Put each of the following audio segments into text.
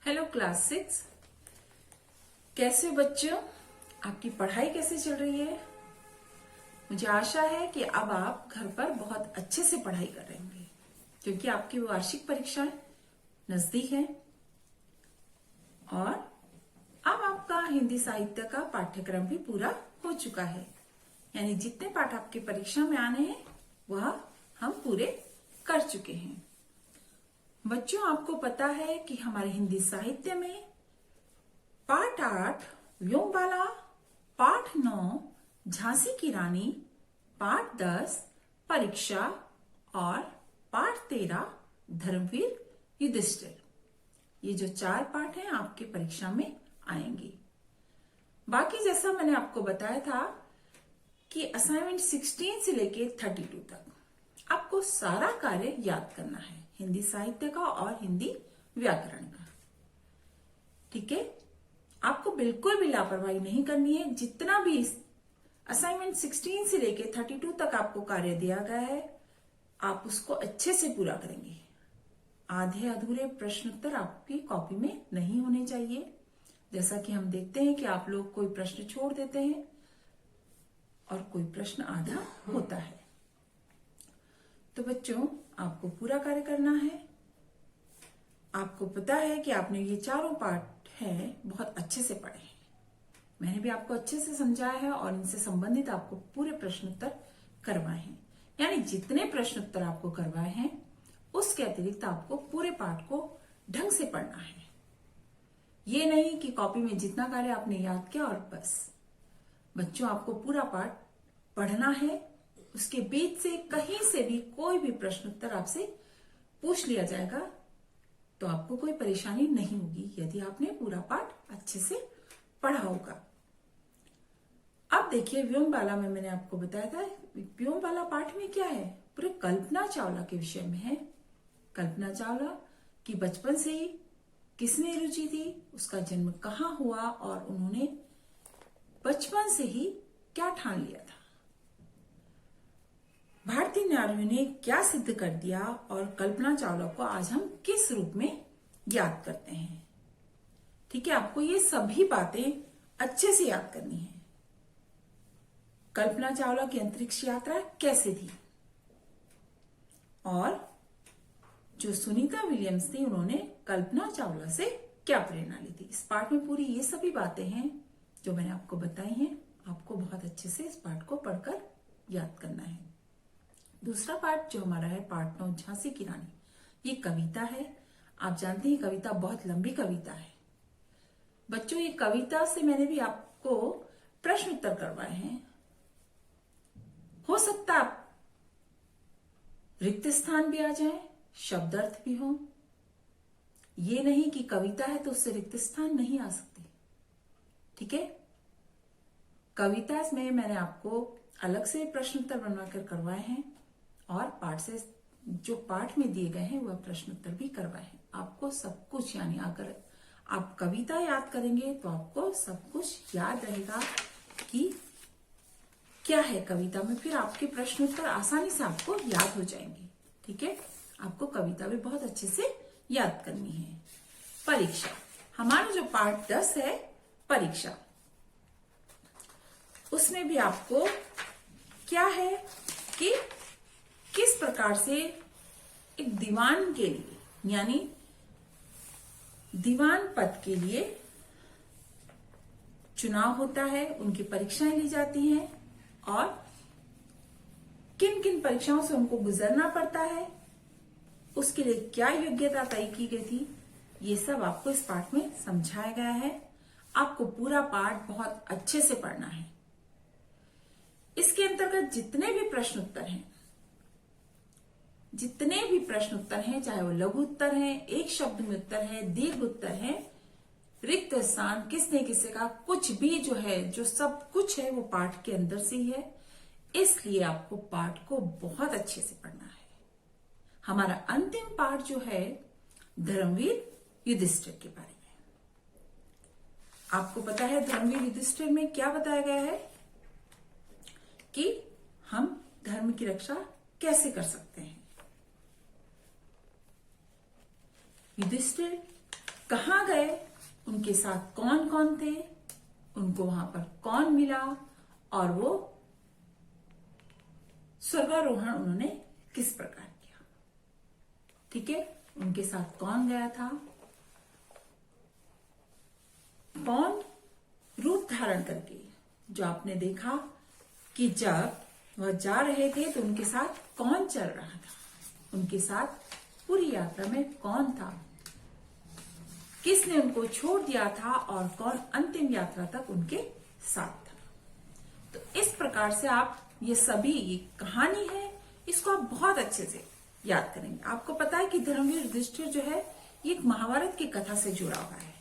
Hello class 6। कैसे हो बच्चों? आपकी पढ़ाई कैसे चल रही है? मुझे आशा है कि अब आप घर पर बहुत अच्छे से पढ़ाई कर रहे होंगे क्योंकि आपकी वार्षिक परीक्षाएं नजदीक हैं और अब आपका हिंदी साहित्य का पाठ्यक्रम भी पूरा हो चुका है। यानी जितने पाठ आपकी परीक्षा में आने हैं वह हम पूरे कर चुके हैं। बच्चों, आपको पता है कि हमारे हिंदी साहित्य में पाठ 8 व्योमबाला, पाठ 9 झांसी की रानी, पाठ 10 परीक्षा और पाठ 13 धर्मवीर युधिष्ठिर, ये जो 4 पाठ हैं आपके परीक्षा में आएंगे। बाकी जैसा मैंने आपको बताया था कि असाइनमेंट 16 से लेके 32 तक आपको सारा कार्य याद करना है, हिंदी साहित्य का और हिंदी व्याकरण का। ठीक है, आपको बिल्कुल भी लापरवाही नहीं करनी है। जितना भी असाइनमेंट 16 से लेके 32 तक आपको कार्य दिया गया है आप उसको अच्छे से पूरा करेंगे। आधे अधूरे प्रश्न उत्तर आपकी कॉपी में नहीं होने चाहिए। जैसा कि हम देखते हैं कि आप लोग कोई प्रश्न छोड़ देते हैं और कोई प्रश्न आधा होता है। तो बच्चों, आपको पूरा कार्य करना है। आपको पता है कि आपने ये चारों पाठ हैं बहुत अच्छे से पढ़े हैं। मैंने भी आपको अच्छे से समझाया है और इनसे संबंधित आपको पूरे प्रश्न उत्तर करवाए हैं। यानी जितने प्रश्न उत्तर आपको करवाए हैं उसके अतिरिक्त आपको पूरे पाठ को ढंग से पढ़ना है। ये नहीं कि कॉपी में जितना कार्य आपने याद किया और बस। बच्चों, आपको पूरा पाठ पढ़ना है। उसके बीच से कहीं से भी कोई भी प्रश्न उत्तर आपसे पूछ लिया जाएगा तो आपको कोई परेशानी नहीं होगी यदि आपने पूरा पाठ अच्छे से पढ़ा होगा। अब देखिए, व्योमबाला में मैंने आपको बताया था, व्योमबाला पाठ में क्या है, पूरे कल्पना चावला के विषय में है। कल्पना चावला की बचपन से ही किसमें रुचि थी, उसका जन्म कहाँ हुआ और उन्होंने बचपन से ही क्या ठान लिया था, भारतीय नारियों ने क्या सिद्ध कर दिया और कल्पना चावला को आज हम किस रूप में याद करते हैं। ठीक है, आपको ये सभी बातें अच्छे से याद करनी है। कल्पना चावला की अंतरिक्ष यात्रा कैसे थी और जो सुनीता विलियम्स थी उन्होंने कल्पना चावला से क्या प्रेरणा ली थी। इस पाठ में पूरी ये सभी बातें हैं जो मैंने आपको बताई हैं। आपको बहुत अच्छे से इस पाठ को पढ़कर याद करना है। दूसरा पाठ जो हमारा है, पाठ 9 झांसी की रानी, ये कविता है। आप जानते हैं कविता बहुत लंबी कविता है। बच्चों, ये कविता से मैंने भी आपको प्रश्न उत्तर करवाए हैं। हो सकता है आप रिक्त स्थान भी आ जाए, शब्द अर्थ भी हो। ये नहीं कि कविता है तो उससे रिक्त स्थान नहीं आ सकती। ठीक है, कविता में मैंने आपको अलग से प्रश्न उत्तर बनवाकर करवाए हैं और पाठ से जो पाठ में दिए गए हैं वह प्रश्न उत्तर भी करवाए हैं। आपको सब कुछ, यानी अगर आप कविता याद करेंगे तो आपको सब कुछ याद रहेगा कि क्या है कविता में, फिर आपके प्रश्न उत्तर आसानी से आपको याद हो जाएंगे। ठीक है, आपको कविता भी बहुत अच्छे से याद करनी है। परीक्षा, हमारा जो पाठ 10 है परीक्षा, उसमें भी आपको क्या है कि किस प्रकार से एक दीवान के लिए, यानी दीवान पद के लिए चुनाव होता है, उनकी परीक्षाएं ली जाती हैं और किन किन परीक्षाओं से उनको गुजरना पड़ता है, उसके लिए क्या योग्यता तय की गई थी, ये सब आपको इस पाठ में समझाया गया है। आपको पूरा पाठ बहुत अच्छे से पढ़ना है। इसके अंतर्गत जितने भी प्रश्न उत्तर हैं, चाहे वो लघु उत्तर हैं, एक शब्द में उत्तर है, दीर्घ उत्तर है, रिक्त स्थान, किसने किसे कहा, कुछ भी जो है, जो सब कुछ है वो पाठ के अंदर से ही है। इसलिए आपको पाठ को बहुत अच्छे से पढ़ना है। हमारा अंतिम पाठ जो है धर्मवीर युधिष्ठिर के बारे में। आपको पता है धर्मवीर युधिष्ठिर में क्या बताया गया है कि हम धर्म की रक्षा कैसे कर सकते हैं। युधिष्ठिर कहाँ गए, उनके साथ कौन कौन थे, उनको वहां पर कौन मिला, और वो स्वर्गारोहण उन्होंने किस प्रकार किया। ठीक है, उनके साथ कौन गया था, कौन रूप धारण करके, जो आपने देखा कि जब वह जा रहे थे तो उनके साथ कौन चल रहा था, उनके साथ पूरी यात्रा में कौन था, किसने उनको छोड़ दिया था और कौन अंतिम यात्रा तक उनके साथ था। तो इस प्रकार से आप ये सभी, ये कहानी है, इसको आप बहुत अच्छे से याद करेंगे। आपको पता है कि धर्मवीर युधिष्ठिर जो है ये एक महाभारत की कथा से जुड़ा हुआ है।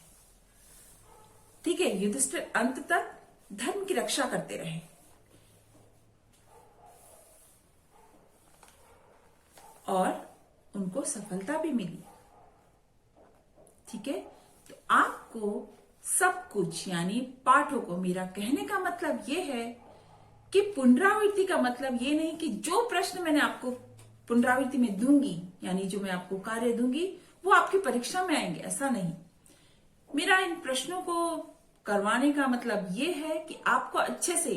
ठीक है, युधिष्ठिर अंत तक धर्म की रक्षा करते रहे और उनको सफलता भी मिली। ठीक है, तो आपको सब कुछ, यानी पाठों को, मेरा कहने का मतलब ये है कि पुनरावृत्ति का मतलब ये नहीं कि जो प्रश्न मैंने आपको पुनरावृत्ति में दूंगी, यानी जो मैं आपको कार्य दूंगी वो आपकी परीक्षा में आएंगे, ऐसा नहीं। मेरा इन प्रश्नों को करवाने का मतलब ये है कि आपको अच्छे से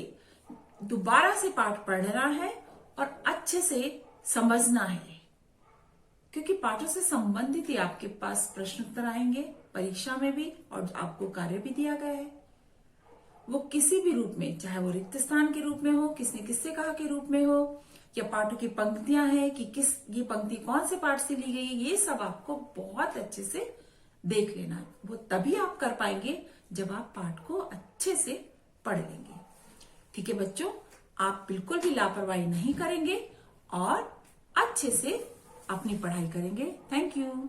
दोबारा से पाठ पढ़ना है और अच्छे से समझना है, क्योंकि पाठों से संबंधित ही आपके पास प्रश्न उत्तर आएंगे परीक्षा में भी, और आपको कार्य भी दिया गया है। वो किसी भी रूप में, चाहे वो रिक्त स्थान के रूप में हो, किसने किससे कहा के रूप में हो, या पाठों की पंक्तियां हैं कि किस, ये पंक्ति कौन से पाठ से ली गई, ये सब आपको बहुत अच्छे से देख लेना है। वो तभी आप कर पाएंगे जब आप पाठ को अच्छे से पढ़ लेंगे। ठीक है बच्चों, आप बिल्कुल भी लापरवाही नहीं करेंगे और अच्छे से अपनी पढ़ाई करेंगे। Thank you.